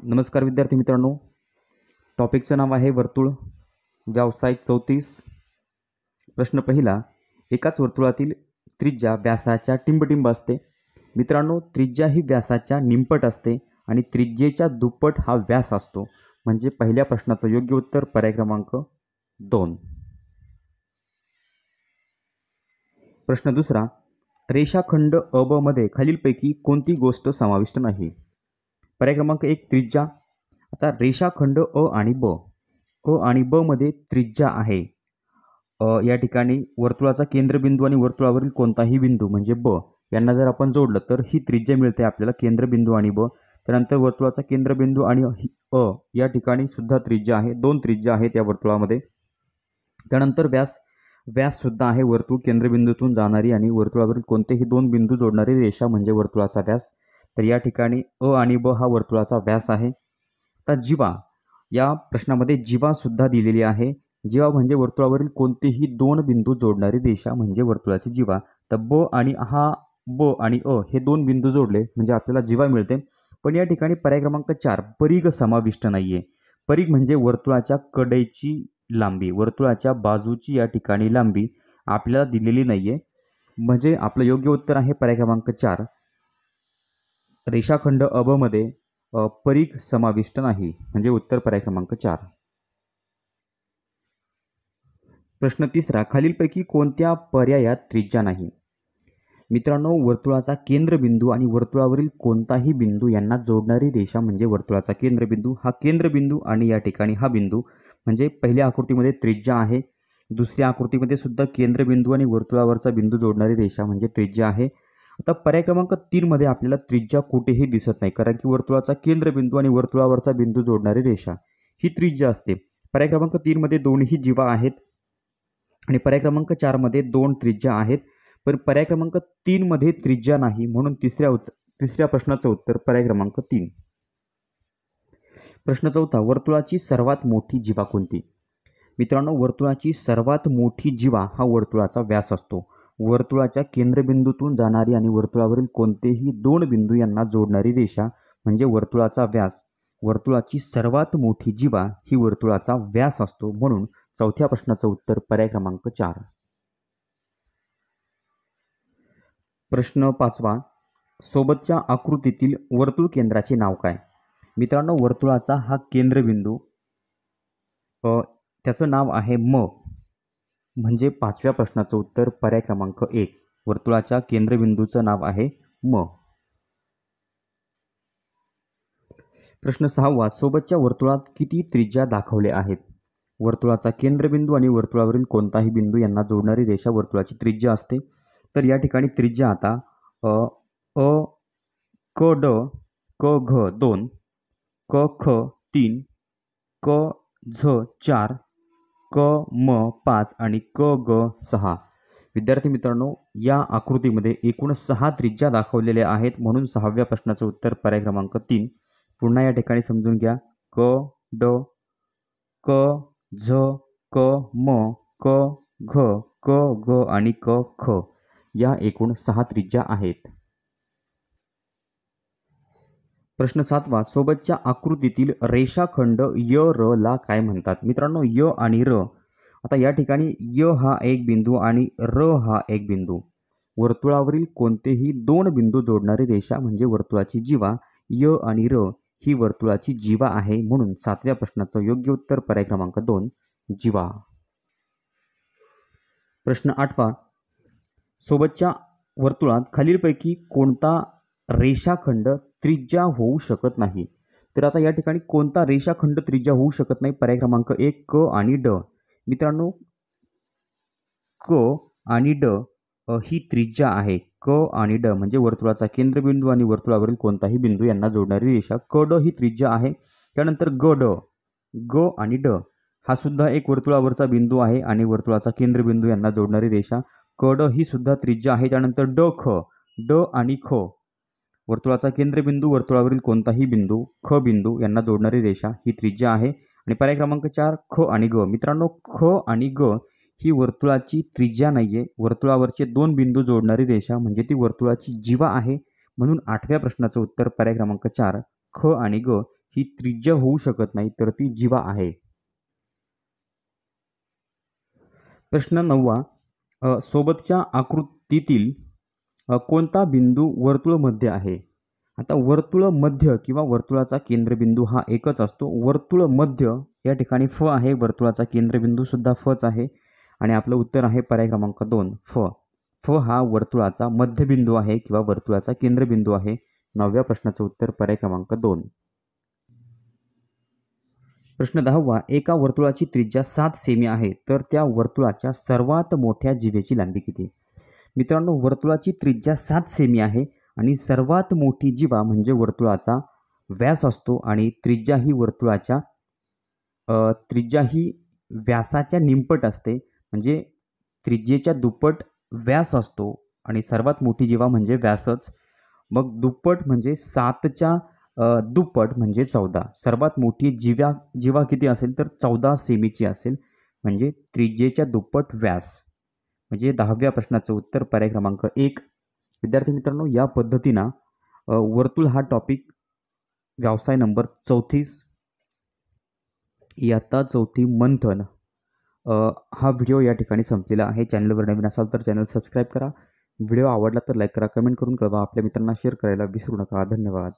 नमस्कार विद्यार्थी मित्रांनो, टॉपिकचं नाव आहे वर्तुळ. व्यावसाय 34. प्रश्न पहिला, एकाच वर्तुळातील त्रिज्या व्यासाच्या टिंबटिंब असते. मित्रांनो, त्रिज्या ही व्यासाच्या निमपट असते आणि त्रिज्येच्या दुप्पट हा व्यास असतो. म्हणजे पहिल्या प्रश्नाचं योग्य उत्तर पर्याय क्रमांक 2. प्रश्न दुसरा, रेषाखंड अब मध्ये खालीलपैकी कोणती गोष्ट समाविष्ट नाही? पर्याय क्रमांक 1 त्रिज्या. आता रेषाखंड अ आणि ब मध्ये त्रिज्या आहे. या ठिकाणी वर्तुळाचा केंद्रबिंदू आणि वर्तुळावरील कोणताही बिंदू म्हणजे ब यांना जर आपण जोडलं तर ही त्रिज्या मिळते आपल्याला, केंद्रबिंदू आणि ब. त्यानंतर वर्तुळाचा केंद्रबिंदू आणि अ या ठिकाणी सुद्धा त्रिज्या आहे, 2 त्रिज्या आहेत या वर्तुळामध्ये. त्यानंतर व्यास सुद्धा आहे, वर्तुळ केंद्रबिंदूतून जाणारी आणि वर्तुळावरील कोणतेही 2 बिंदू जोडणारी रेषा म्हणजे वर्तुळाचा व्यास. तर या ठिकाणी अ आणि ब हा वर्तुळाचा व्यास आहे. आता जीवा, या प्रश्नामध्ये जीवा सुद्धा दिलेली आहे. जीवा म्हणजे वर्तुळावरील कोणतेही 2 बिंदू जोडणारी रेषा म्हणजे वर्तुळाची जीवा. तर ब आणि अ हे 2 बिंदू जोडले म्हणजे आपल्याला जीवा मिळते. पण या ठिकाणी पर्याय क्रमांक 4 परिघ समाविष्ट नाहीये. परिघ म्हणजे वर्तुळाच्या कडेची लांबी, वर्तुळाच्या बाजूची या ठिकाणी लांबी आपल्याला दिलेली नाहीये. म्हणजे आपलं योग्य उत्तर आहे पर्याय क्रमांक 4. रेषाखंड अब मध्ये परिघ समाविष्ट नाही, म्हणजे उत्तर पर्याय क्रमांक 4. प्रश्न तिसरा, खालीलपैकी कोणत्या पर्यायात त्रिज्या नाही? मित्रांनो, वर्तुळाचा केंद्रबिंदू आणि वर्तुळावरील कोणताही बिंदू यांना जोडणारी रेषा म्हणजे वर्तुळाचा केंद्रबिंदू. हा केंद्रबिंदू आणि या ठिकाणी हा बिंदू म्हणजे पहिल्या आकृतीमध्ये त्रिज्या आहे, दुसऱ्या आकृतीमध्ये सुद्धा केंद्रबिंदू आणि वर्तुळावरचा बिंदू जोडणारी रेषा म्हणजे त्रिज्या आहे. आता पर्याय क्रमांक 3 मध्ये आपल्याला त्रिज्या कुठेही दिसत नाही, कारण की वर्तुळाचा केंद्रबिंदू आणि वर्तुळावरचा बिंदू जोडणारी रेषा ही त्रिज्या असते. पर्याय क्रमांक 3 मध्ये दोन्ही जीवा आहेत आणि पर्याय क्रमांक 4 मध्ये 2 त्रिज्या आहेत. पण पर्याय क्रमांक 3 मध्ये त्रिज्या नाही, म्हणून तिसऱ्या प्रश्नाचं उत्तर पर्याय क्रमांक 3. प्रश्न चौथा, वर्तुळाची सर्वात मोठी जीवा कोणती? मित्रांनो, वर्तुळाची सर्वात मोठी जीवा हा वर्तुळाचा व्यास असतो. वर्तुळाच्या केंद्रबिंदूतून जाणारी आणि वर्तुळावरील कोणतेही 2 बिंदू यांना जोडणारी रेषा म्हणजे वर्तुळाचा व्यास. वर्तुळाची सर्वात मोठी जीवा ही वर्तुळाचा व्यास असतो, म्हणून चौथ्या प्रश्नाचं उत्तर पर्याय क्रमांक 4. प्रश्न 5वा, सोबतच्या आकृतीतील वर्तुळ केंद्राचे नाव काय? मित्रांनो, वर्तुळाचा हा केंद्रबिंदू त्याचं नाव आहे म, म्हणजे 5व्या प्रश्नाचं उत्तर पर्याय क्रमांक 1. वर्तुळाच्या केंद्रबिंदूचं नाव आहे म. प्रश्न 6वा, सोबतच्या वर्तुळात किती त्रिज्या दाखवले आहेत? वर्तुळाचा केंद्रबिंदू आणि वर्तुळावरील कोणताही बिंदू यांना जोडणारी रेषा वर्तुळाची त्रिज्या असते. तर या ठिकाणी त्रिज्या आता अ क ड क घ 2, क ख 3, क झ 4, क म 5 आणि क ग 6. विद्यार्थी मित्रांनो, या आकृतीमध्ये एकूण 6 त्रिज्या दाखवलेल्या आहेत, म्हणून 6व्या प्रश्नाचं उत्तर पर्याय क्रमांक 3. पुन्हा या ठिकाणी समजून घ्या, क ड क झ क म क घ क ग आणि क ख या एकूण 6 त्रिज्या आहेत. प्रश्न 7वा, सोबतच्या आकृतीतील रेषाखंड य र ला काय म्हणतात? मित्रांनो, य आणि र, आता या ठिकाणी य हा एक बिंदू आणि र हा एक बिंदू. वर्तुळावरील कोणतेही 2 बिंदू जोडणारी रेषा म्हणजे वर्तुळाची जीवा. य आणि र ही वर्तुळाची जीवा आहे, म्हणून 7व्या प्रश्नाचं योग्य उत्तर पर्याय क्रमांक 2 जीवा. प्रश्न 8वा, सोबतच्या वर्तुळात खालीलपैकी कोणता रेषाखंड त्रिज्या होऊ शकत नाही? तर आता या ठिकाणी कोणता रेषाखंड त्रिज्या होऊ शकत नाही? पर्याय क्रमांक 1 क आणि ड. मित्रांनो, क आणि ड ही त्रिज्या आहे. क आणि ड म्हणजे वर्तुळाचा केंद्रबिंदू आणि वर्तुळावरील कोणताही बिंदू यांना जोडणारी रेषा क ड ही त्रिज्या आहे. त्यानंतर ग आणि ड हा सुद्धा एक वर्तुळावरचा बिंदू आहे आणि वर्तुळाचा केंद्रबिंदू यांना जोडणारी रेषा क ड ही सुद्धा त्रिज्या आहे. त्यानंतर ड आणि ख वर्तुळाचा केंद्रबिंदू, वर्तुळावरील कोणताही बिंदू, ख बिंदू यांना जोडणारी रेषा ही त्रिज्या आहे. आणि पर्याय क्रमांक 4 ख आणि ग. मित्रांनो, ख आणि ग ही वर्तुळाची त्रिज्या नाहीये, वर्तुळावरचे 2 बिंदू जोडणारी रेषा म्हणजे ती वर्तुळाची जीवा आहे, म्हणून 8व्या प्रश्नाचं उत्तर पर्याय क्रमांक 4 ख आणि ग ही त्रिज्या होऊ शकत नाही, तर ती जीवा आहे. प्रश्न 9 सोबतच्या आकृतीतील कोणता बिंदू वर्तुळ मध्य आहे? आता वर्तुळ मध्य किंवा वर्तुळाचा केंद्रबिंदू हा एकच असतो. वर्तुळ मध्य या ठिकाणी फ आहे, वर्तुळाचा केंद्रबिंदू सुद्धा फच आहे आणि आपलं उत्तर आहे पर्याय क्रमांक 2 फ. फ हा वर्तुळाचा मध्यबिंदू आहे किंवा वर्तुळाचा केंद्रबिंदू आहे. 9व्या प्रश्नाचं उत्तर पर्याय क्रमांक 2. प्रश्न 10 एका वर्तुळाची त्रिज्या 7 सेमी आहे, तर त्या वर्तुळाच्या सर्वात मोठ्या जिभेची लांबी किती? मित्रांनो, वर्तुळाची त्रिज्या 7 सेमी आहे आणि सर्वात मोठी जिभा म्हणजे वर्तुळाचा व्यास असतो आणि त्रिज्या ही व्यासाच्या निमपट असते, म्हणजे त्रिज्येच्या दुप्पट व्यास असतो आणि सर्वात मोठी जिभा म्हणजे व्यासच. मग दुप्पट म्हणजे 7च्या दुप्पट म्हणजे 14. सर्वात मोठी जिवा किती असेल तर 14 सेमीची असेल, म्हणजे त्रिज्येच्या दुप्पट व्यास. म्हणजे 10व्या प्रश्नाचं उत्तर पर्याय क्रमांक 1. विद्यार्थी मित्रांनो, या पद्धतीनं वर्तुळ हा टॉपिक व्यवसाय नंबर 34 इयत्ता 4 मंथन हा व्हिडिओ या ठिकाणी संपलेला आहे. चॅनलवर नवीन असाल तर चॅनल सबस्क्राईब करा. व्हिडिओ आवडला तर लाईक करा, कमेंट करून कळवा. आपल्या मित्रांना शेअर करायला विसरू नका. धन्यवाद.